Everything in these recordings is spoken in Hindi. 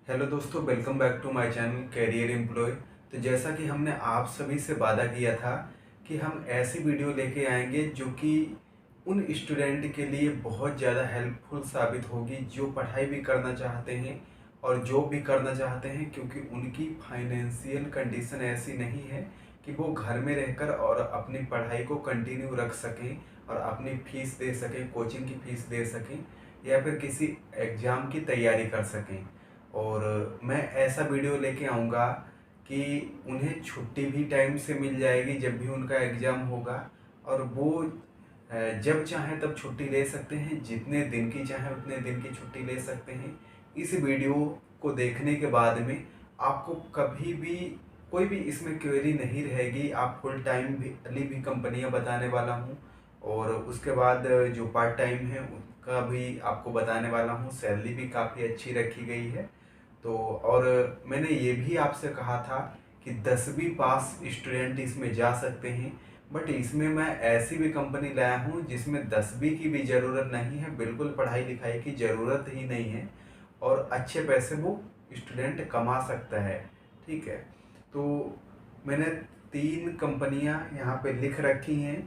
हेलो दोस्तों, welcome back to my channel career employ. तो जैसा कि हमने आप सभी से वादा किया था कि हम ऐसी वीडियो लेके आएंगे जो कि उन स्टूडेंट के लिए बहुत ज़्यादा हेल्पफुल साबित होगी जो पढ़ाई भी करना चाहते हैं और जॉब भी करना चाहते हैं, क्योंकि उनकी फाइनेंशियल कंडीशन ऐसी नहीं है कि वो घर में रहकर और अपनी पढ़ाई को कंटिन्यू रख सकें और अपनी फ़ीस दे सकें, कोचिंग की फ़ीस दे सकें या फिर किसी एग्ज़ाम की तैयारी कर सकें। और मैं ऐसा वीडियो लेके आऊँगा कि उन्हें छुट्टी भी टाइम से मिल जाएगी जब भी उनका एग्ज़ाम होगा, और वो जब चाहें तब छुट्टी ले सकते हैं, जितने दिन की चाहें उतने दिन की छुट्टी ले सकते हैं। इस वीडियो को देखने के बाद में आपको कभी भी कोई भी इसमें क्वेरी नहीं रहेगी। आप फुल टाइम भी वाली भी कंपनियां बताने वाला हूं, और उसके बाद जो पार्ट टाइम है उनका भी आपको बताने वाला हूं। सैलरी भी काफ़ी अच्छी रखी गई है। तो और मैंने ये भी आपसे कहा था कि 10वीं पास स्टूडेंट इसमें जा सकते हैं, बट इसमें मैं ऐसी भी कंपनी लाया हूँ जिसमें 10वीं की भी ज़रूरत नहीं है, बिल्कुल पढ़ाई लिखाई की ज़रूरत ही नहीं है, और अच्छे पैसे वो स्टूडेंट कमा सकता है। ठीक है, तो मैंने 3 कंपनियां यहाँ पे लिख रखी हैं,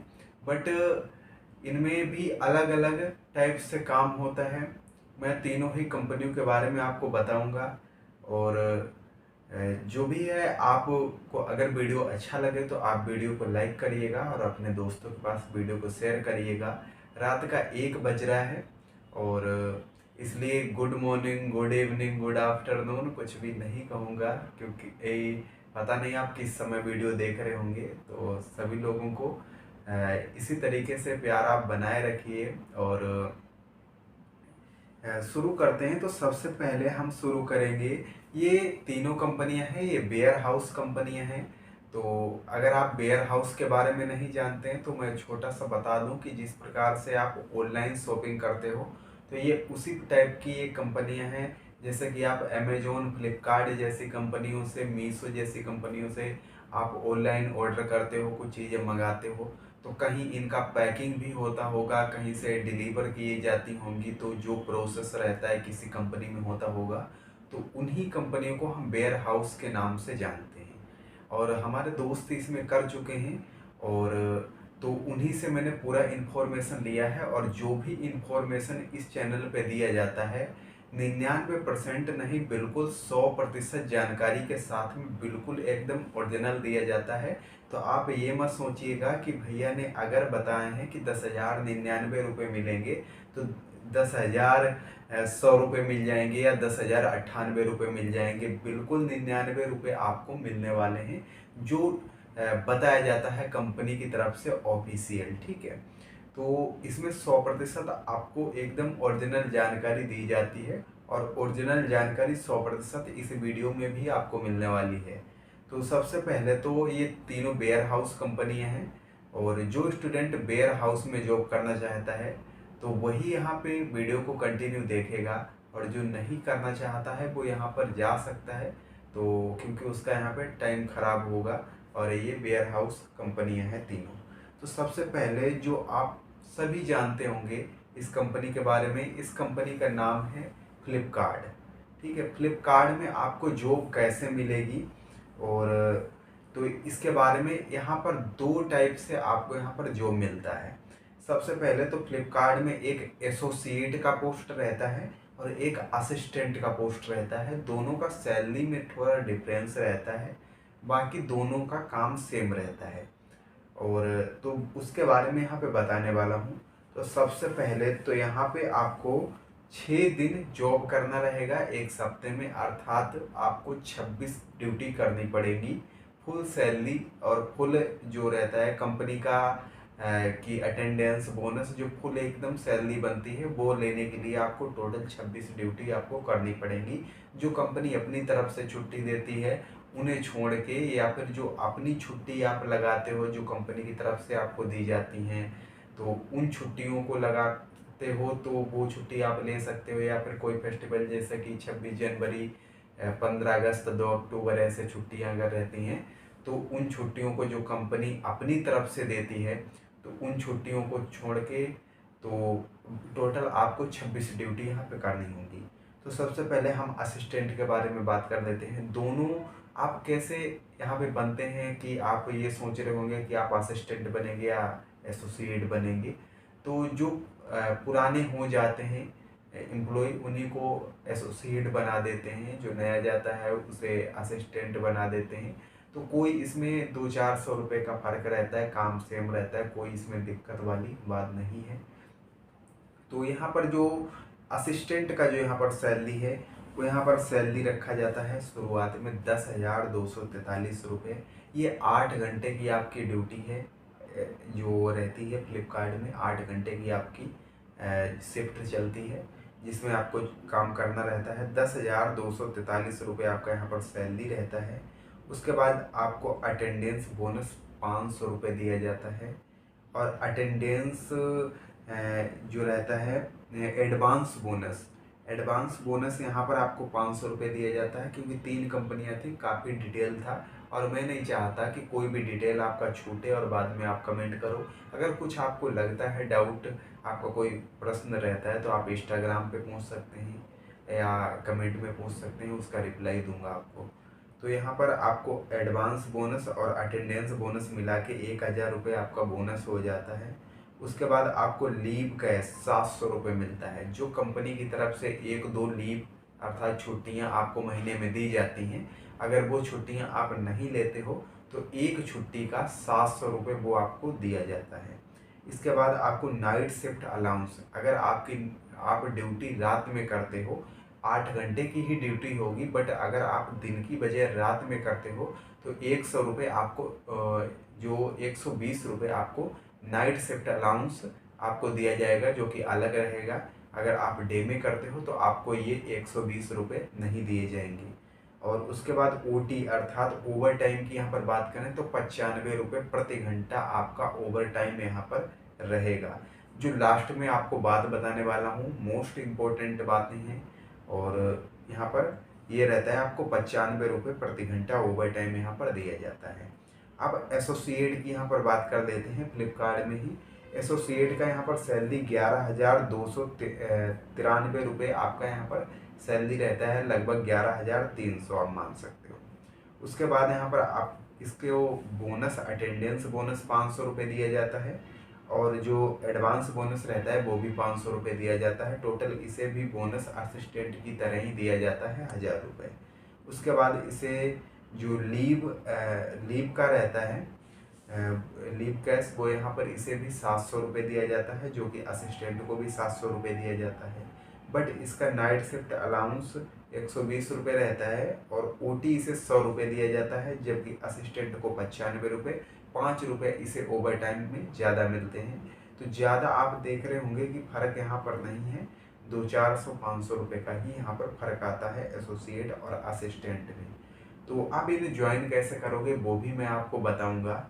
बट इनमें भी अलग अलग टाइप से काम होता है। मैं तीनों ही कंपनियों के बारे में आपको बताऊंगा, और जो भी है, आपको अगर वीडियो अच्छा लगे तो आप वीडियो को लाइक करिएगा और अपने दोस्तों के पास वीडियो को शेयर करिएगा। रात का 1 बज रहा है, और इसलिए good morning, good evening, good afternoon कुछ भी नहीं कहूँगा, क्योंकि पता नहीं आप किस समय वीडियो देख रहे होंगे। तो सभी लोगों को इसी तरीके से प्यार आप बनाए रखिए। और शुरू करते हैं। तो सबसे पहले हम शुरू करेंगे, ये तीनों कंपनियां हैं, ये वेयर हाउस कंपनियां हैं। तो अगर आप वेयर हाउस के बारे में नहीं जानते हैं तो मैं छोटा सा बता दूं कि जिस प्रकार से आप ऑनलाइन शॉपिंग करते हो, तो ये उसी टाइप की ये कंपनियां हैं। जैसे कि आप अमेजोन, फ्लिपकार्ट जैसी कंपनियों से, मीशो जैसी कंपनियों से आप ऑनलाइन ऑर्डर करते हो, कुछ चीज़ें मंगाते हो, तो कहीं इनका पैकिंग भी होता होगा, कहीं से डिलीवर किए जाती होंगी, तो जो प्रोसेस रहता है किसी कंपनी में होता होगा, तो उन्हीं कंपनियों को हम वेयर हाउस के नाम से जानते हैं। और हमारे दोस्त इसमें कर चुके हैं, और तो उन्हीं से मैंने पूरा इन्फॉर्मेशन लिया है। और जो भी इन्फॉर्मेशन इस चैनल पे दिया जाता है, 99% नहीं, बिल्कुल 100% जानकारी के साथ में बिल्कुल एकदम ओरिजिनल दिया जाता है। तो आप ये मत सोचिएगा कि भैया ने अगर बताए हैं कि 10,099 रुपये मिलेंगे, तो 10,100 रुपये मिल जाएंगे या 10,098 रुपये मिल जाएंगे। बिल्कुल 99 रुपये आपको मिलने वाले हैं, जो बताया जाता है कंपनी की तरफ से ऑफिशियल। ठीक है, तो इसमें 100% आपको एकदम ओरिजिनल जानकारी दी जाती है, और ओरिजिनल जानकारी 100% इस वीडियो में भी आपको मिलने वाली है। तो सबसे पहले तो ये तीनों वेयर हाउस कंपनियां हैं, और जो स्टूडेंट वेयर हाउस में जॉब करना चाहता है तो वही यहाँ पे वीडियो को कंटिन्यू देखेगा, और जो नहीं करना चाहता है वो यहाँ पर जा सकता है, तो क्योंकि उसका यहाँ पे टाइम खराब होगा। और ये वेयर हाउस कंपनियां हैं तीनों। तो सबसे पहले जो आप सभी जानते होंगे इस कंपनी के बारे में, इस कंपनी का नाम है फ्लिपकार्ट। ठीक है, फ्लिपकार्ट में आपको जॉब कैसे मिलेगी, और तो इसके बारे में यहाँ पर 2 टाइप से आपको यहाँ पर जॉब मिलता है। सबसे पहले तो फ्लिपकार्ट में एक एसोसिएट का पोस्ट रहता है और एक असिस्टेंट का पोस्ट रहता है। दोनों का सैलरी में थोड़ा डिफरेंस रहता है, बाकी दोनों का काम सेम रहता है। और तो उसके बारे में यहाँ पे बताने वाला हूँ। तो सबसे पहले तो यहाँ पे आपको 6 दिन जॉब करना रहेगा एक सप्ते में, अर्थात आपको 26 ड्यूटी करनी पड़ेगी। फुल सैलरी और फुल जो रहता है कंपनी का की अटेंडेंस बोनस, जो फुल एकदम सैलरी बनती है, वो लेने के लिए आपको टोटल 26 ड्यूटी आपको करनी पड़ेगी। जो कंपनी अपनी तरफ से छुट्टी देती है उन्हें छोड़ के, या फिर जो अपनी छुट्टी आप लगाते हो जो कंपनी की तरफ से आपको दी जाती हैं, तो उन छुट्टियों को लगाते हो तो वो छुट्टी आप ले सकते हो। या फिर कोई फेस्टिवल जैसे कि 26 जनवरी, 15 अगस्त, 2 अक्टूबर, ऐसे छुट्टियां अगर रहती हैं, तो उन छुट्टियों को जो कंपनी अपनी तरफ से देती है, तो उन छुट्टियों को छोड़ के तो टोटल आपको 26 ड्यूटी यहाँ पे करनी होगी। तो सबसे पहले हम असिस्टेंट के बारे में बात कर लेते हैं। दोनों आप कैसे यहाँ पे बनते हैं कि आप ये सोच रहे होंगे कि आप असिस्टेंट बनेंगे या एसोसिएट बनेंगे। तो जो पुराने हो जाते हैं एम्प्लॉय, उन्हीं को एसोसिएट बना देते हैं, जो नया जाता है उसे असिस्टेंट बना देते हैं। तो कोई इसमें 200-400 रुपये का फ़र्क रहता है, काम सेम रहता है, कोई इसमें दिक्कत वाली बात नहीं है। तो यहाँ पर जो असिस्टेंट का जो यहाँ पर सैलरी है, वो यहाँ पर सैलरी रखा जाता है शुरुआत में 10,243 रुपये। ये 8 घंटे की आपकी ड्यूटी है जो रहती है फ्लिपकार्ट में। 8 घंटे की आपकी शिफ्ट चलती है, जिसमें आपको काम करना रहता है। 10,243 रुपये आपका यहाँ पर सैलरी रहता है। उसके बाद आपको अटेंडेंस बोनस 500 रुपये दिया जाता है। और अटेंडेंस जो रहता है एडवांस बोनस यहाँ पर आपको 500 रुपये दिया जाता है, क्योंकि 3 कंपनियाँ थी, काफ़ी डिटेल था और मैं नहीं चाहता कि कोई भी डिटेल आपका छूटे और बाद में आप कमेंट करो। अगर कुछ आपको लगता है डाउट, आपका कोई प्रश्न रहता है, तो आप इंस्टाग्राम पे पूछ सकते हैं या कमेंट में पूछ सकते हैं, उसका रिप्लाई दूंगा आपको। तो यहाँ पर आपको एडवांस बोनस और अटेंडेंस बोनस मिला के 1,000 रुपये आपका बोनस हो जाता है। उसके बाद आपको लीव कैश 700 रुपये मिलता है, जो कंपनी की तरफ से 1-2 लीव अर्थात छुट्टियां आपको महीने में दी जाती हैं। अगर वो छुट्टियां आप नहीं लेते हो तो एक छुट्टी का 700 रुपये वो आपको दिया जाता है। इसके बाद आपको नाइट शिफ्ट अलाउंस, अगर आप ड्यूटी रात में करते हो, 8 घंटे की ही ड्यूटी होगी, बट अगर आप दिन की बजाय रात में करते हो तो 100 रुपये आपको जो 120 रुपये आपको नाइट शिफ्ट अलाउंस आपको दिया जाएगा, जो कि अलग रहेगा। अगर आप डे में करते हो तो आपको ये 120 रुपये नहीं दिए जाएंगे। और उसके बाद ओटी अर्थात ओवर टाइम की यहाँ पर बात करें तो 95 रुपये प्रति घंटा आपका ओवर टाइम यहाँ पर रहेगा। जो लास्ट में आपको बात बताने वाला हूँ, मोस्ट इम्पोर्टेंट बातें हैं। और यहाँ पर ये रहता है आपको 95 रुपये प्रति घंटा ओवर टाइम यहाँ पर दिया जाता है। अब एसोसिएट की यहाँ पर बात कर लेते हैं फ्लिपकार्ट में ही। एसोसिएट का यहाँ पर सैलरी 11,293 रुपये आपका यहाँ पर सैलरी रहता है, लगभग 11,300 आप मान सकते हो। उसके बाद यहाँ पर आप इसके वो बोनस अटेंडेंस बोनस 500 रुपये दिया जाता है, और जो एडवांस बोनस रहता है वो भी 500 रुपये दिया जाता है। टोटल इसे भी बोनस असिस्टेंट की तरह ही दिया जाता है 1,000 रुपये। उसके बाद इसे जो लीव का रहता है लीव कैश, वो यहाँ पर इसे भी 700 रुपये दिया जाता है, जो कि असिस्टेंट को भी 700 रुपये दिया जाता है। बट इसका नाइट शिफ्ट अलाउंस 120 रुपये रहता है, और ओटी इसे 100 रुपये दिया जाता है, जबकि असिस्टेंट को 95 रुपये, 5 रुपये इसे ओवर टाइम में ज़्यादा मिलते हैं। तो ज़्यादा आप देख रहे होंगे कि फ़र्क यहाँ पर नहीं है, 200-400-500 रुपये का ही यहाँ पर फ़र्क आता है एसोसिएट और असिस्टेंट में। तो आप इन्हें ज्वाइन कैसे करोगे वो भी मैं आपको बताऊंगा।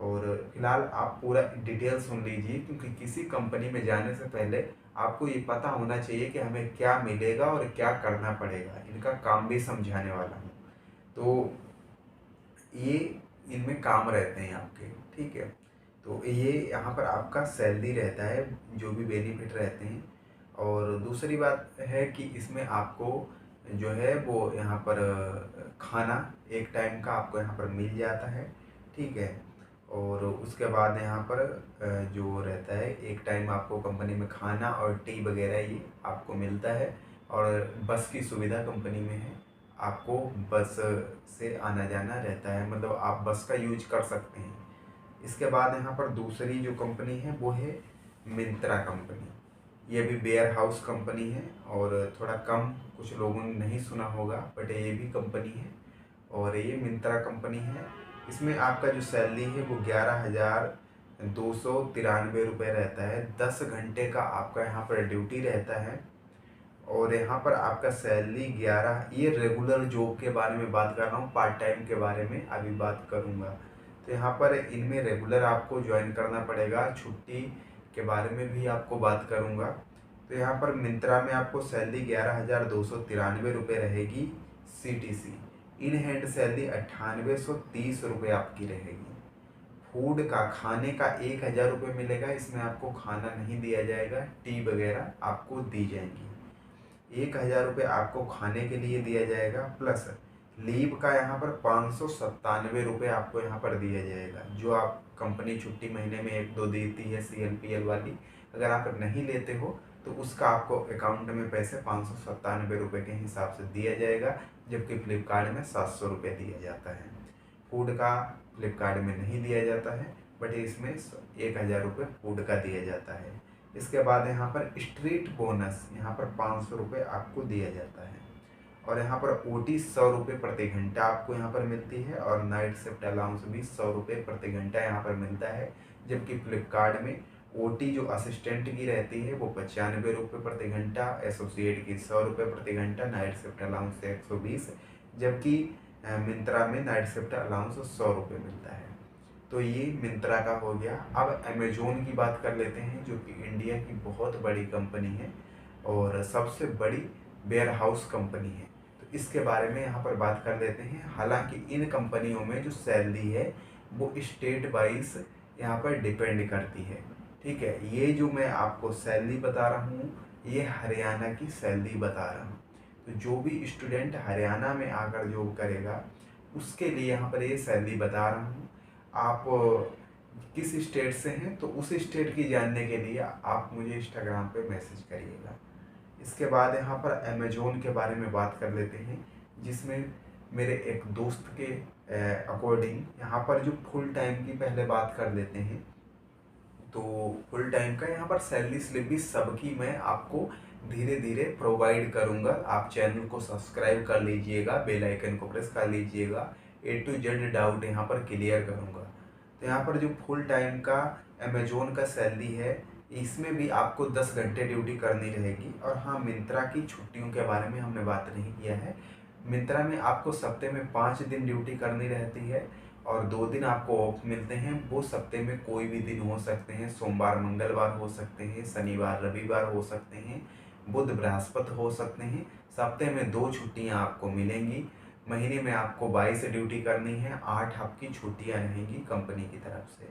और फिलहाल आप पूरा डिटेल सुन लीजिए, क्योंकि किसी कंपनी में जाने से पहले आपको ये पता होना चाहिए कि हमें क्या मिलेगा और क्या करना पड़ेगा। इनका काम भी समझाने वाला हूँ। तो ये इनमें काम रहते हैं आपके, ठीक है। तो ये यहाँ पर आपका सैलरी रहता है, जो भी बेनिफिट रहते हैं। और दूसरी बात है कि इसमें आपको जो है वो यहाँ पर खाना एक टाइम का आपको यहाँ पर मिल जाता है, ठीक है। और उसके बाद यहाँ पर जो रहता है, एक टाइम आपको कंपनी में खाना और टी वगैरह ये आपको मिलता है। और बस की सुविधा कंपनी में है, आपको बस से आना जाना रहता है, मतलब आप बस का यूज कर सकते हैं। इसके बाद यहाँ पर दूसरी जो कंपनी है वो है मिंत्रा कंपनी। ये भी वेयर हाउस कंपनी है, और थोड़ा कम कुछ लोगों ने नहीं सुना होगा, बट ये भी कंपनी है और ये मिंत्रा कंपनी है। इसमें आपका जो सैलरी है वो 11,293 रुपये रहता है। 10 घंटे का आपका यहाँ पर ड्यूटी रहता है, और यहाँ पर आपका सैलरी 11, ये रेगुलर जॉब के बारे में बात कर रहा हूँ, पार्ट टाइम के बारे में अभी बात करूँगा। तो यहाँ पर इनमें रेगुलर आपको ज्वाइन करना पड़ेगा, छुट्टी के बारे में भी आपको बात करूँगा। तो यहाँ पर मिंत्रा में आपको सैलरी 11,293 रुपये रहेगी CTC। इन हैंड सैलरी 9830 रुपये आपकी रहेगी। फूड का खाने का 1,000 रुपये मिलेगा, इसमें आपको खाना नहीं दिया जाएगा, टी वगैरह आपको दी जाएंगी। ₹1000 आपको खाने के लिए दिया जाएगा, प्लस लीव का यहाँ पर ₹597 आपको यहाँ पर दिया जाएगा। जो आप कंपनी छुट्टी महीने में 1-2 देती है CLPL वाली, अगर आप नहीं लेते हो तो उसका आपको अकाउंट में पैसे ₹597 के हिसाब से दिया जाएगा, जबकि फ्लिपकार्ट में ₹700 दिया जाता है। फूड का फ्लिपकार्ट में नहीं दिया जाता है, बट इसमें ₹1000 फूड का दिया जाता है। इसके बाद यहाँ पर स्ट्रीट बोनस यहाँ पर ₹500 आपको दिया जाता है, और यहाँ पर OT ₹100 प्रति घंटा आपको यहाँ पर मिलती है, और नाइट शिफ्ट अलाउंस भी ₹100 प्रति घंटा यहाँ पर मिलता है। जबकि फ्लिपकार्ट में OT जो असिस्टेंट की रहती है वो ₹95 प्रति घंटा, एसोसिएट की ₹100 प्रति घंटा, नाइट शिफ्ट अलाउंस 120, जबकि मिंत्रा में नाइट शिफ्ट अलाउंस ₹100 मिलता है। तो ये मिंत्रा का हो गया। अब अमेजोन की बात कर लेते हैं, जो कि इंडिया की बहुत बड़ी कंपनी है और सबसे बड़ी वेयर हाउस कंपनी है। तो इसके बारे में यहाँ पर बात कर लेते हैं। हालांकि इन कंपनियों में जो सैलरी है वो स्टेट वाइज यहाँ पर डिपेंड करती है, ठीक है। ये जो मैं आपको सैलरी बता रहा हूँ ये हरियाणा की सैलरी बता रहा हूँ। तो जो भी स्टूडेंट हरियाणा में आकर जॉब करेगा उसके लिए यहाँ पर ये सैलरी बता रहा हूँ। आप किस स्टेट से हैं तो उस स्टेट की जानने के लिए आप मुझे इंस्टाग्राम पे मैसेज करिएगा। इसके बाद यहाँ पर अमेजोन के बारे में बात कर लेते हैं, जिसमें मेरे एक दोस्त के अकॉर्डिंग यहाँ पर जो फुल टाइम की पहले बात कर लेते हैं। तो फुल टाइम का यहाँ पर सैलरी स्लिप भी सबकी मैं आपको धीरे धीरे प्रोवाइड करूँगा। आप चैनल को सब्सक्राइब कर लीजिएगा, बेल आइकन को प्रेस कर लीजिएगा, A to Z डाउट यहाँ पर क्लियर करूँगा। तो यहाँ पर जो फुल टाइम का अमेजोन का सैलरी है इसमें भी आपको 10 घंटे ड्यूटी करनी रहेगी। और हाँ, मिंत्रा की छुट्टियों के बारे में हमने बात नहीं किया है। मिंत्रा में आपको सप्ते में 5 दिन ड्यूटी करनी रहती है और 2 दिन आपको ऑफ मिलते हैं। वो सप्ते में कोई भी दिन हो सकते हैं, सोमवार मंगलवार हो सकते हैं, शनिवार रविवार हो सकते हैं, बुध बृहस्पति हो सकते हैं। सप्ते में 2 छुट्टियां आपको मिलेंगी। महीने में आपको 22 ड्यूटी करनी है, 8 आपकी छुट्टियां रहेंगी कंपनी की तरफ से।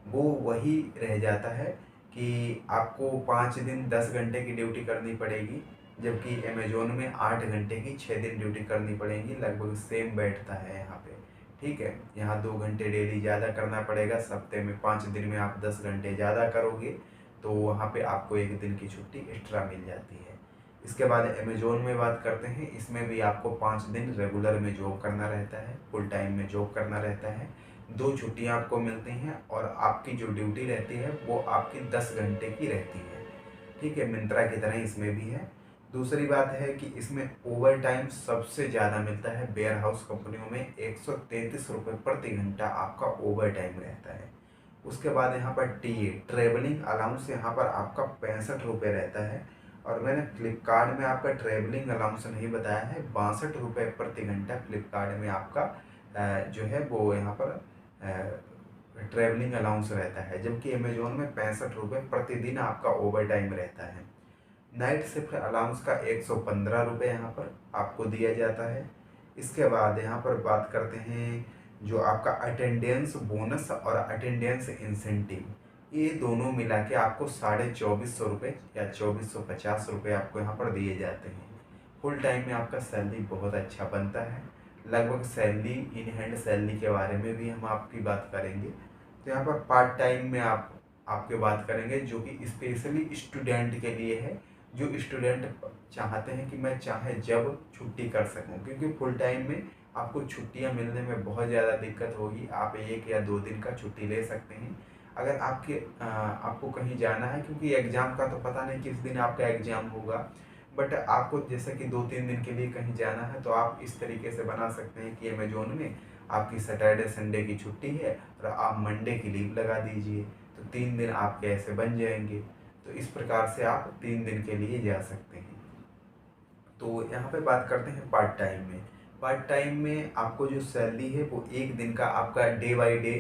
वो वही रह जाता है कि आपको 5 दिन 10 घंटे की ड्यूटी करनी पड़ेगी, जबकि अमेजोन में 8 घंटे की 6 दिन ड्यूटी करनी पड़ेगी। लगभग सेम बैठता है यहाँ पे, ठीक है। यहाँ 2 घंटे डेली ज़्यादा करना पड़ेगा। सप्ते में 5 दिन में आप 10 घंटे ज़्यादा करोगे तो वहाँ पे आपको 1 दिन की छुट्टी एक्स्ट्रा मिल जाती है। इसके बाद अमेजोन में बात करते हैं। इसमें भी आपको 5 दिन रेगुलर में जॉब करना रहता है, फुल टाइम में जॉब करना रहता है। 2 छुट्टियाँ आपको मिलती हैं और आपकी जो ड्यूटी रहती है वो आपकी 10 घंटे की रहती है, ठीक है। मिंत्रा की तरह इसमें भी है। दूसरी बात है कि इसमें ओवर टाइम सबसे ज़्यादा मिलता है। वेयर हाउस कंपनियों में ₹133 प्रति घंटा आपका ओवर टाइम रहता है। उसके बाद यहाँ पर TA ट्रेवलिंग अलाउंस यहाँ पर आपका ₹65 रहता है। और मैंने फ्लिपकार्ट में आपका ट्रेवलिंग अलाउंस नहीं बताया है, ₹62 प्रति घंटा फ्लिपकार्ट में आपका जो है वो यहाँ पर ट्रेवलिंग अलाउंस रहता है। जबकि अमेजोन में ₹65 प्रतिदिन आपका ओवर टाइम रहता है। नाइट शिफ्ट अलाउंस का ₹115 यहाँ पर आपको दिया जाता है। इसके बाद यहाँ पर बात करते हैं जो आपका अटेंडेंस बोनस और अटेंडेंस इंसेंटिव, ये दोनों मिला के आपको ₹2450 या ₹2450 आपको यहाँ पर दिए जाते हैं। फुल टाइम में आपका सैलरी बहुत अच्छा बनता है। लगभग सैलरी इन हैंड सैलरी के बारे में भी हम आपकी बात करेंगे। तो यहाँ पर पार्ट टाइम में आपके बात करेंगे जो कि स्पेशली स्टूडेंट के लिए है। जो स्टूडेंट चाहते हैं कि मैं चाहे जब छुट्टी कर सकूं, क्योंकि फुल टाइम में आपको छुट्टियां मिलने में बहुत ज़्यादा दिक्कत होगी। आप 1 या 2 दिन का छुट्टी ले सकते हैं अगर आपको कहीं जाना है, क्योंकि एग्ज़ाम का तो पता नहीं किस दिन आपका एग्ज़ाम होगा। बट आपको जैसे कि 2-3 दिन के लिए कहीं जाना है तो आप इस तरीके से बना सकते हैं कि अमेजोन में आपकी सैटरडे संडे की छुट्टी है और आप मंडे की लीव लगा दीजिए, तो 3 दिन आपके ऐसे बन जाएंगे। तो इस प्रकार से आप 3 दिन के लिए जा सकते हैं। तो यहाँ पे बात करते हैं पार्ट टाइम में। पार्ट टाइम में आपको जो सैलरी है वो 1 दिन का आपका डे बाय डे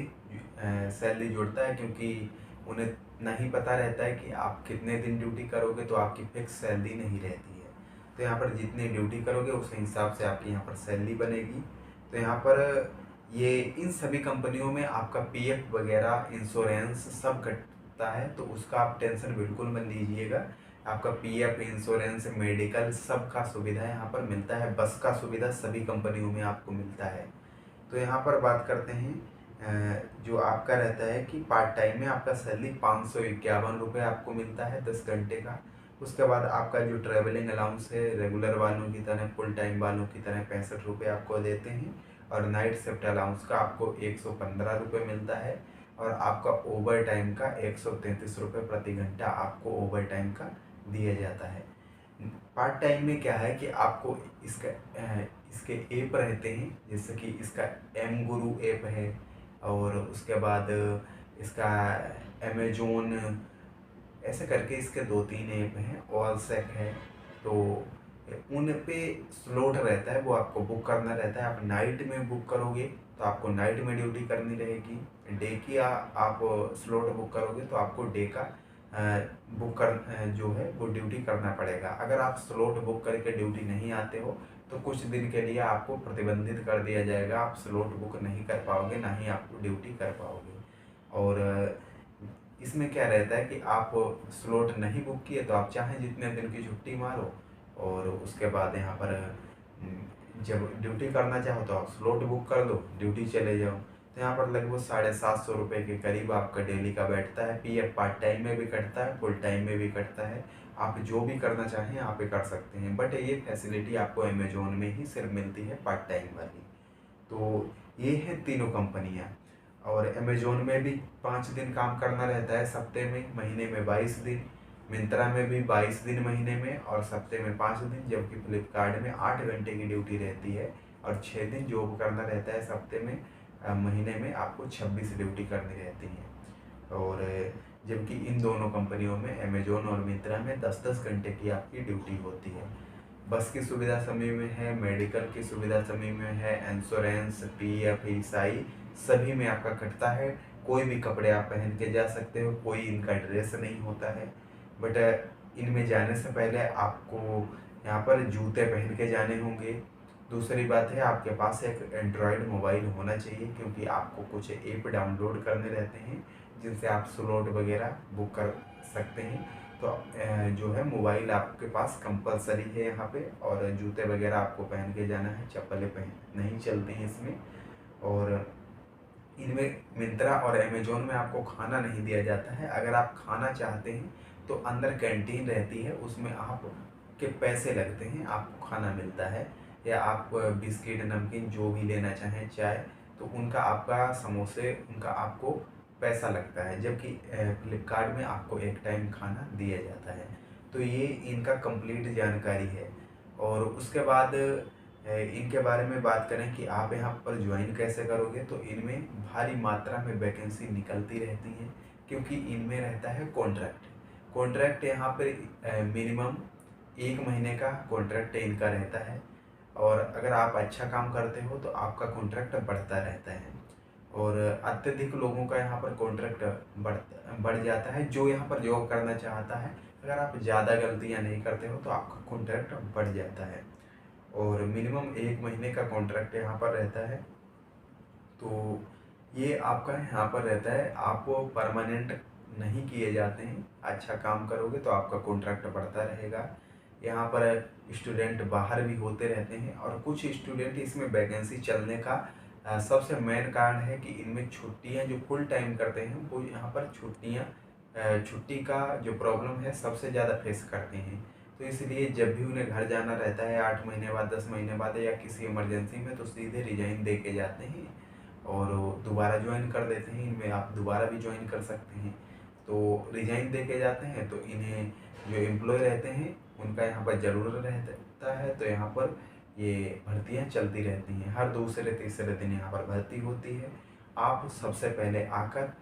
सैलरी जुड़ता है, क्योंकि उन्हें नहीं पता रहता है कि आप कितने दिन ड्यूटी करोगे, तो आपकी फिक्स सैलरी नहीं रहती है। तो यहाँ पर जितनी ड्यूटी करोगे उस हिसाब से आपकी यहाँ पर सैलरी बनेगी। तो यहाँ पर ये इन सभी कंपनियों में आपका PF वगैरह इंश्योरेंस सब कटता है, तो उसका आप टेंशन बिल्कुल मत लीजिएगा। आपका पीएफ, इंश्योरेंस, मेडिकल सब का सुविधा यहाँ पर मिलता है। बस का सुविधा सभी कंपनियों में आपको मिलता है। तो यहाँ पर बात करते हैं जो आपका रहता है कि पार्ट टाइम में आपका सैलरी 551 रुपये आपको मिलता है 10 घंटे का। उसके बाद आपका जो ट्रैवलिंग अलाउंस है रेगुलर वालों की तरह, फुल टाइम वालों की तरह 65 रुपये आपको देते हैं। और नाइट शिफ्ट अलाउंस का आपको 115 रुपये मिलता है। और आपका ओवर टाइम का 133 रुपये प्रति घंटा आपको ओवर टाइम का दिया जाता है। पार्ट टाइम में क्या है कि आपको इसके ऐप रहते हैं, जैसे कि इसका एम गुरु ऐप है, और उसके बाद इसका अमेजोन, ऐसे करके इसके 2-3 ऐप हैं, ऑलसेक है। तो उन पे स्लॉट रहता है, वो आपको बुक करना रहता है। आप नाइट में बुक करोगे तो आपको नाइट में ड्यूटी करनी रहेगी। डे की आप स्लॉट बुक करोगे तो आपको डे का जो है वो ड्यूटी करना पड़ेगा। अगर आप स्लॉट बुक करके ड्यूटी नहीं आते हो तो कुछ दिन के लिए आपको प्रतिबंधित कर दिया जाएगा, आप स्लॉट बुक नहीं कर पाओगे, ना ही आप ड्यूटी कर पाओगे। और इसमें क्या रहता है कि आप स्लॉट नहीं बुक किए तो आप चाहें जितने दिन की छुट्टी मारो, और उसके बाद यहाँ पर जब ड्यूटी करना चाहो तो आप स्लॉट बुक कर दो, ड्यूटी चले जाओ। तो यहाँ पर लगभग 750 रुपये के करीब आपका डेली का बैठता है। पीएफ पार्ट टाइम में भी कटता है, फुल टाइम में भी कटता है। आप जो भी करना चाहें आप ये कर सकते हैं, बट ये फैसिलिटी आपको अमेजोन में ही सिर्फ मिलती है पार्ट टाइम वाली। तो ये हैं तीनों कंपनियाँ। और अमेजोन में भी 5 दिन काम करना रहता है सप्ते में, महीने में 22 दिन। मिंत्रा में भी 22 दिन महीने में और सप्ते में 5 दिन। जबकि फ्लिपकार्ट में 8 घंटे की ड्यूटी रहती है और 6 दिन जॉब करना रहता है सप्ते में। महीने में आपको 26 ड्यूटी करनी रहती है। और जबकि इन दोनों कंपनियों में, अमेजोन और मिंत्रा में 10-10 घंटे की आपकी ड्यूटी होती है। बस की सुविधा सभी में है, मेडिकल की सुविधा सभी में है, इंश्योरेंस, पीएफ, ईएसआई सभी में आपका कटता है। कोई भी कपड़े आप पहन के जा सकते हो, कोई इनका ड्रेस नहीं होता है। बट इनमें जाने से पहले आपको यहाँ पर जूते पहन के जाने होंगे। दूसरी बात है, आपके पास एक एंड्रॉयड मोबाइल होना चाहिए, क्योंकि आपको कुछ ऐप डाउनलोड करने रहते हैं जिनसे आप स्लॉट वगैरह बुक कर सकते हैं। तो जो है मोबाइल आपके पास कंपलसरी है यहाँ पे। और जूते वगैरह आपको पहन के जाना है, चप्पलें पहन नहीं चलती हैं इसमें। और इनमें मिंत्रा और अमेजोन में आपको खाना नहीं दिया जाता है। अगर आप खाना चाहते हैं तो अंदर कैंटीन रहती है, उसमें आप के पैसे लगते हैं, आपको खाना मिलता है। या आप बिस्किट, नमकीन जो भी लेना चाहें, चाय, तो उनका आपका समोसे उनका आपको पैसा लगता है। जबकि फ्लिपकार्ट में आपको एक टाइम खाना दिया जाता है। तो ये इनका कंप्लीट जानकारी है। और उसके बाद इनके बारे में बात करें कि आप यहाँ पर ज्वाइन कैसे करोगे, तो इनमें भारी मात्रा में वैकेंसी निकलती रहती हैं, क्योंकि इनमें रहता है कॉन्ट्रैक्ट यहाँ पर मिनिमम 1 महीने का कॉन्ट्रैक्ट इनका रहता है। और अगर आप अच्छा काम करते हो तो आपका कॉन्ट्रैक्ट बढ़ता रहता है। और अत्यधिक लोगों का यहाँ पर कॉन्ट्रैक्ट बढ़ जाता है जो यहाँ पर जॉब करना चाहता है। अगर आप ज़्यादा गलतियाँ नहीं करते हो तो आपका कॉन्ट्रैक्ट बढ़ जाता है। और मिनिमम 1 महीने का कॉन्ट्रैक्ट यहाँ पर रहता है। तो ये आपका यहाँ पर रहता है, आपको परमानेंट नहीं किए जाते हैं। अच्छा काम करोगे तो आपका कॉन्ट्रैक्ट बढ़ता रहेगा। यहाँ पर स्टूडेंट बाहर भी होते रहते हैं, और कुछ स्टूडेंट इसमें वैकेंसी चलने का सबसे मेन कारण है कि इनमें छुट्टियाँ जो फुल टाइम करते हैं वो यहाँ पर छुट्टी का जो प्रॉब्लम है सबसे ज़्यादा फेस करते हैं। तो इसलिए जब भी उन्हें घर जाना रहता है 8 महीने बाद, 10 महीने बाद, या किसी इमरजेंसी में, तो सीधे रिजाइन दे के जाते हैं और दोबारा ज्वाइन कर देते हैं। इनमें आप दोबारा भी ज्वाइन कर सकते हैं। तो रिजाइन दे के जाते हैं तो इन्हें जो एम्प्लॉय रहते हैं उनका यहाँ पर ज़रूर रहता है। तो यहाँ पर ये भर्तियाँ चलती रहती हैं, हर दूसरे तीसरे दिन यहाँ पर भर्ती होती है। आप सबसे पहले आकर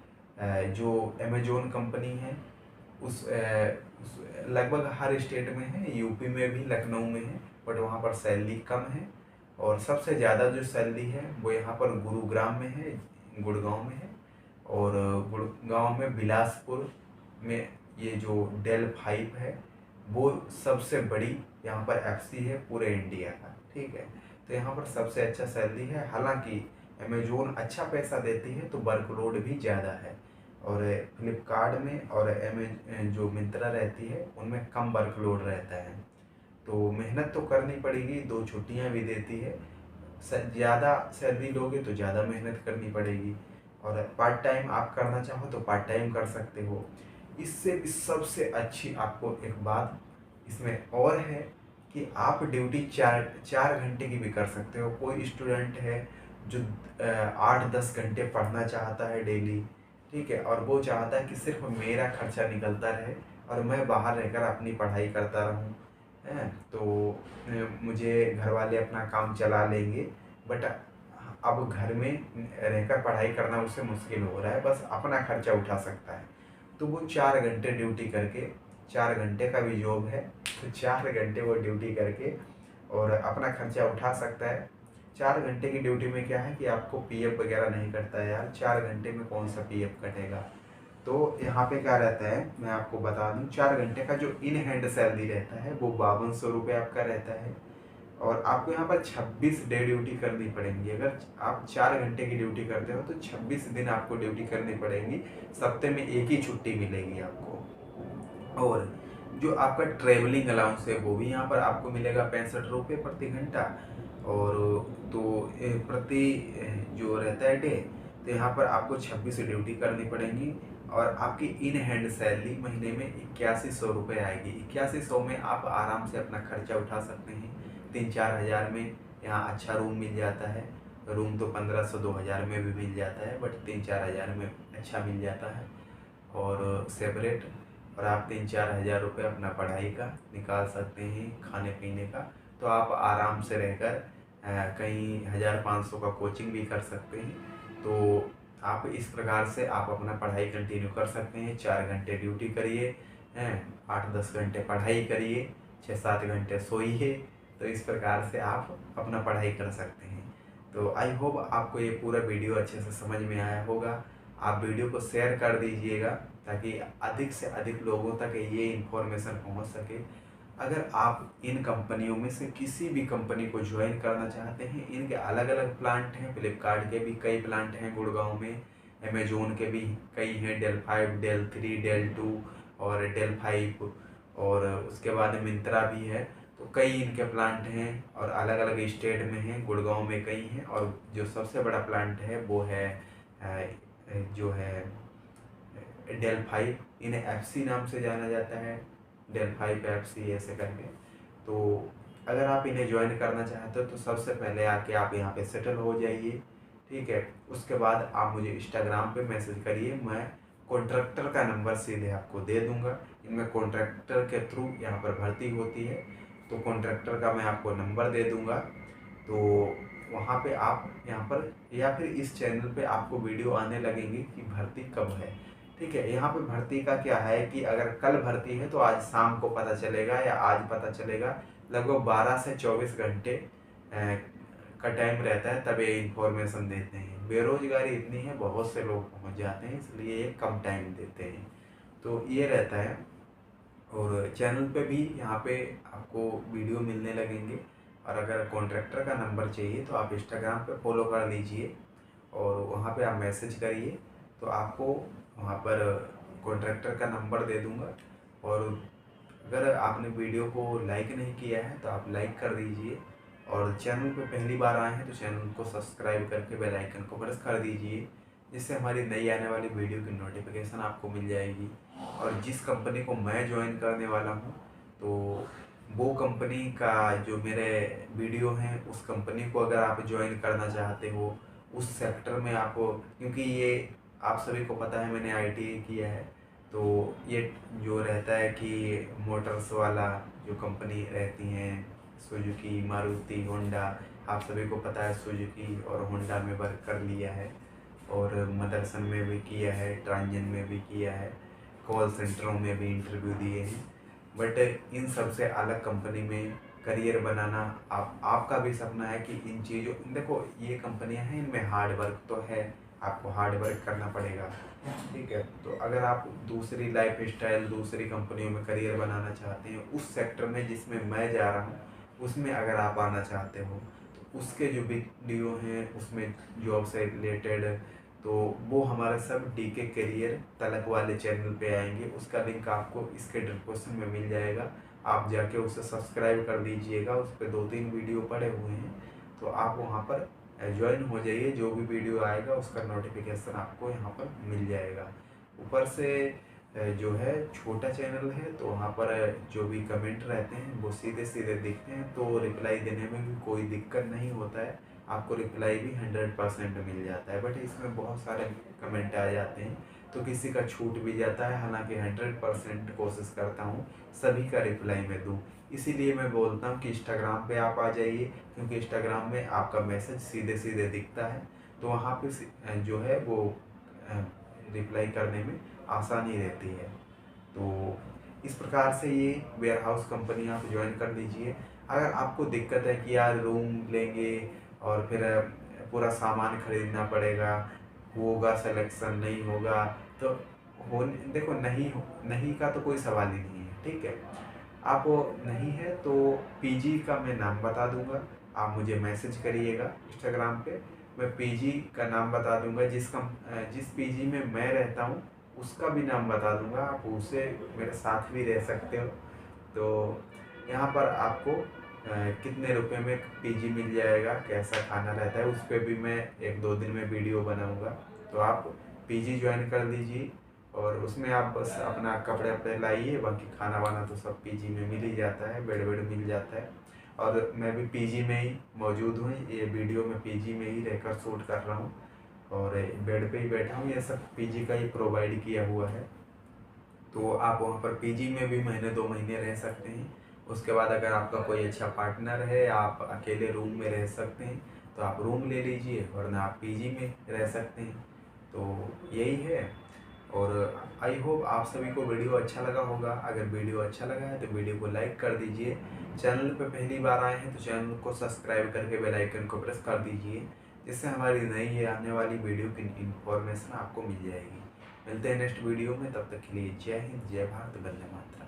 जो अमेजोन कंपनी है उस लगभग हर स्टेट में है, यूपी में भी, लखनऊ में है, बट वहाँ पर सैलरी कम है। और सबसे ज़्यादा जो सैलरी है वो यहाँ पर गुरुग्राम में है, गुड़गांव में है। और गुड़गांव में बिलासपुर में ये जो डेल 5 है वो सबसे बड़ी यहाँ पर एफसी है पूरे इंडिया का, ठीक है। तो यहाँ पर सबसे अच्छा सैलरी है। हालांकि अमेजोन अच्छा पैसा देती है तो वर्कलोड भी ज़्यादा है। और फ्लिपकार्ट में और जो मिंत्रा रहती है उनमें कम वर्कलोड रहता है। तो मेहनत तो करनी पड़ेगी, 2 छुट्टियाँ भी देती है। ज़्यादा सैलरी लोगे तो ज़्यादा मेहनत करनी पड़ेगी, और पार्ट टाइम आप करना चाहो तो पार्ट टाइम कर सकते हो। इससे भी सबसे अच्छी आपको एक बात इसमें और है कि आप ड्यूटी 4 घंटे की भी कर सकते हो। कोई स्टूडेंट है जो 8-10 घंटे पढ़ना चाहता है डेली, ठीक है, और वो चाहता है कि सिर्फ मेरा खर्चा निकलता रहे और मैं बाहर रहकर अपनी पढ़ाई करता रहूँ, हैं, तो मुझे घर वाले अपना काम चला लेंगे, बट अब घर में रहकर पढ़ाई करना उससे मुश्किल हो रहा है, बस अपना खर्चा उठा सकता है। तो वो 4 घंटे ड्यूटी करके, 4 घंटे का भी जॉब है, तो 4 घंटे वो ड्यूटी करके और अपना खर्चा उठा सकता है। 4 घंटे की ड्यूटी में क्या है कि आपको पीएफ वगैरह नहीं कटता है यार, 4 घंटे में कौन सा पीएफ कटेगा। तो यहाँ पे क्या रहता है, मैं आपको बता दूँ, 4 घंटे का जो इन हैंड सैलरी रहता है वो 5200 रुपये आपका रहता है। और आपको यहाँ पर 26 डे ड्यूटी करनी पड़ेंगी। अगर आप 4 घंटे की ड्यूटी करते हो तो 26 दिन आपको ड्यूटी करनी पड़ेगी, सप्ते में एक ही छुट्टी मिलेगी आपको। और जो आपका ट्रेवलिंग अलाउंस है वो भी यहाँ पर आपको मिलेगा 65 रुपये प्रति घंटा। और तो प्रति जो रहता है डे, तो यहाँ पर आपको 26 ड्यूटी करनी पड़ेंगी, और आपकी इन हैंड सैलरी महीने में 8100 रुपये आएगी। 8100 में आप आराम से अपना खर्चा उठा सकते हैं। 3-4 हज़ार में यहाँ अच्छा रूम मिल जाता है। रूम तो 1500-2000 में भी मिल जाता है, बट 3-4 हज़ार में अच्छा मिल जाता है और सेपरेट। और आप 3-4 हज़ार रुपये अपना पढ़ाई का निकाल सकते हैं, खाने पीने का। तो आप आराम से रहकर कहीं 1500 का कोचिंग भी कर सकते हैं। तो आप इस प्रकार से आप अपना पढ़ाई कंटिन्यू कर सकते हैं। 4 घंटे ड्यूटी करिए, हैं, 8-10 घंटे पढ़ाई करिए, 6-7 घंटे सोइए। तो इस प्रकार से आप अपना पढ़ाई कर सकते हैं। तो आई होप आपको ये पूरा वीडियो अच्छे से समझ में आया होगा। आप वीडियो को शेयर कर दीजिएगा ताकि अधिक से अधिक लोगों तक ये इन्फॉर्मेशन पहुंच सके। अगर आप इन कंपनियों में से किसी भी कंपनी को ज्वाइन करना चाहते हैं, इनके अलग अलग प्लांट हैं। फ्लिपकार्ट के भी कई प्लांट हैं गुड़गांव में, अमेजोन के भी कई हैं, डेल 5, डेल 3, डेल 2 और डेल 5, और उसके बाद मिंत्रा भी है। तो कई इनके प्लांट हैं और अलग अलग स्टेट में हैं, गुड़गांव में कई हैं, और जो सबसे बड़ा प्लांट है वो है जो है डेल 5। इन्हें एफसी नाम से जाना जाता है, डेल 5 एफसी ऐसे करके। तो अगर आप इन्हें ज्वाइन करना चाहते हो तो सबसे पहले आके आप यहाँ पे सेटल हो जाइए, ठीक है। उसके बाद आप मुझे इंस्टाग्राम पे मैसेज करिए, मैं कॉन्ट्रैक्टर का नंबर सीधे आपको दे दूंगा। इनमें कॉन्ट्रैक्टर के थ्रू यहाँ पर भर्ती होती है, तो कॉन्ट्रैक्टर का मैं आपको नंबर दे दूंगा। तो वहाँ पे आप यहाँ पर या फिर इस चैनल पे आपको वीडियो आने लगेंगी कि भर्ती कब है, ठीक है। यहाँ पे भर्ती का क्या है कि अगर कल भर्ती है तो आज शाम को पता चलेगा या आज पता चलेगा। लगभग 12 से 24 घंटे का टाइम रहता है, तब ये इन्फॉर्मेशन देते हैं। बेरोजगारी इतनी है, बहुत से लोग पहुँच जाते हैं, इसलिए ये कम टाइम देते हैं। तो ये रहता है। और चैनल पे भी यहाँ पे आपको वीडियो मिलने लगेंगे। और अगर कॉन्ट्रैक्टर का नंबर चाहिए तो आप इंस्टाग्राम पे फॉलो कर लीजिए और वहाँ पे आप मैसेज करिए, तो आपको वहाँ पर कॉन्ट्रैक्टर का नंबर दे दूँगा। और अगर आपने वीडियो को लाइक नहीं किया है तो आप लाइक कर दीजिए, और चैनल पे पहली बार आए हैं तो चैनल को सब्सक्राइब करके बेल आइकन को प्रेस कर दीजिए, जिससे हमारी नई आने वाली वीडियो की नोटिफिकेशन आपको मिल जाएगी। और जिस कंपनी को मैं ज्वाइन करने वाला हूँ, तो वो कंपनी का जो मेरे वीडियो हैं, उस कंपनी को अगर आप ज्वाइन करना चाहते हो, उस सेक्टर में आपको, क्योंकि ये आप सभी को पता है मैंने आईटीआई किया है, तो ये जो रहता है कि मोटर्स वाला जो कंपनी रहती हैं, सुजुकी, मारुति, होंडा, आप सभी को पता है सुजुकी और होंडा में वर्क कर लिया है, और मदरसन में भी किया है, ट्रांजन में भी किया है, कॉल सेंटरों में भी इंटरव्यू दिए हैं। बट इन सबसे अलग कंपनी में करियर बनाना आपका भी सपना है कि इन चीज़ों, देखो ये कंपनियां हैं, इनमें हार्ड वर्क तो है, आपको हार्ड वर्क करना पड़ेगा, ठीक है। तो अगर आप दूसरी लाइफ स्टाइल, दूसरी कंपनियों में करियर बनाना चाहते हैं, उस सेक्टर में जिसमें मैं जा रहा हूँ उसमें अगर आप आना चाहते हो, तो उसके जो वीडियो हैं उसमें जॉब से रिलेटेड तो वो हमारे सब डीके करियर तलक वाले चैनल पे आएंगे। उसका लिंक आपको इसके डिस्क्रिप्शन में मिल जाएगा, आप जाके उसे सब्सक्राइब कर दीजिएगा। उस पर 2-3 वीडियो पड़े हुए हैं, तो आप वहाँ पर ज्वाइन हो जाइए। जो भी वीडियो आएगा उसका नोटिफिकेशन आपको यहाँ पर मिल जाएगा। ऊपर से जो है छोटा चैनल है, तो वहाँ पर जो भी कमेंट रहते हैं वो सीधे सीधे दिखते हैं, तो रिप्लाई देने में भी कोई दिक्कत नहीं होता है। आपको रिप्लाई भी 100% मिल जाता है। बट इसमें बहुत सारे कमेंट आ जाते हैं, तो किसी का छूट भी जाता है। हालांकि 100% कोशिश करता हूँ सभी का रिप्लाई मैं दूँ। इसीलिए मैं बोलता हूँ कि इंस्टाग्राम पे आप आ जाइए, क्योंकि इंस्टाग्राम में आपका मैसेज सीधे सीधे दिखता है, तो वहाँ पे जो है वो रिप्लाई करने में आसानी रहती है। तो इस प्रकार से ये वेयर हाउस कंपनी आप ज्वाइन कर लीजिए। अगर आपको दिक्कत है कि यार रूम लेंगे और फिर पूरा सामान खरीदना पड़ेगा, होगा सिलेक्शन नहीं होगा, तो हो देखो नहीं का तो कोई सवाल ही नहीं है, ठीक है। आप नहीं है तो पीजी का मैं नाम बता दूंगा, आप मुझे मैसेज करिएगा इंस्टाग्राम पे। मैं पीजी का नाम बता दूंगा, जिस पीजी में मैं रहता हूँ उसका भी नाम बता दूंगा, आप उससे मेरे साथ भी रह सकते हो। तो यहाँ पर आपको कितने रुपए में पीजी मिल जाएगा, कैसा खाना रहता है, उस पर भी मैं 1-2 दिन में वीडियो बनाऊंगा। तो आप पीजी ज्वाइन कर लीजिए, और उसमें आप बस अपना कपड़े वपड़े लाइए, बाकी खाना वाना तो सब पीजी में मिल ही जाता है, बेड वेड मिल जाता है। और मैं भी पीजी में ही मौजूद हूँ, ये वीडियो मैं पीजी में ही रहकर शूट कर रहा हूँ, और बेड पे ही बैठा हूँ। ये सब पीजी का ही प्रोवाइड किया हुआ है। तो आप वहाँ पर पीजी में भी महीने 2 महीने रह सकते हैं। उसके बाद अगर आपका कोई अच्छा पार्टनर है, आप अकेले रूम में रह सकते हैं, तो आप रूम ले लीजिए, वरना आप पीजी में रह सकते हैं। तो यही है। और आई होप आप सभी को वीडियो अच्छा लगा होगा। अगर वीडियो अच्छा लगा है तो वीडियो को लाइक कर दीजिए। चैनल पर पहली बार आए हैं तो चैनल को सब्सक्राइब करके बेल आइकन को प्रेस कर दीजिए, जिससे हमारी नई आने वाली वीडियो की इन्फॉर्मेशन आपको मिल जाएगी। मिलते हैं नेक्स्ट वीडियो में, तब तक के लिए जय हिंद, जय भारत, वंदे मातरम।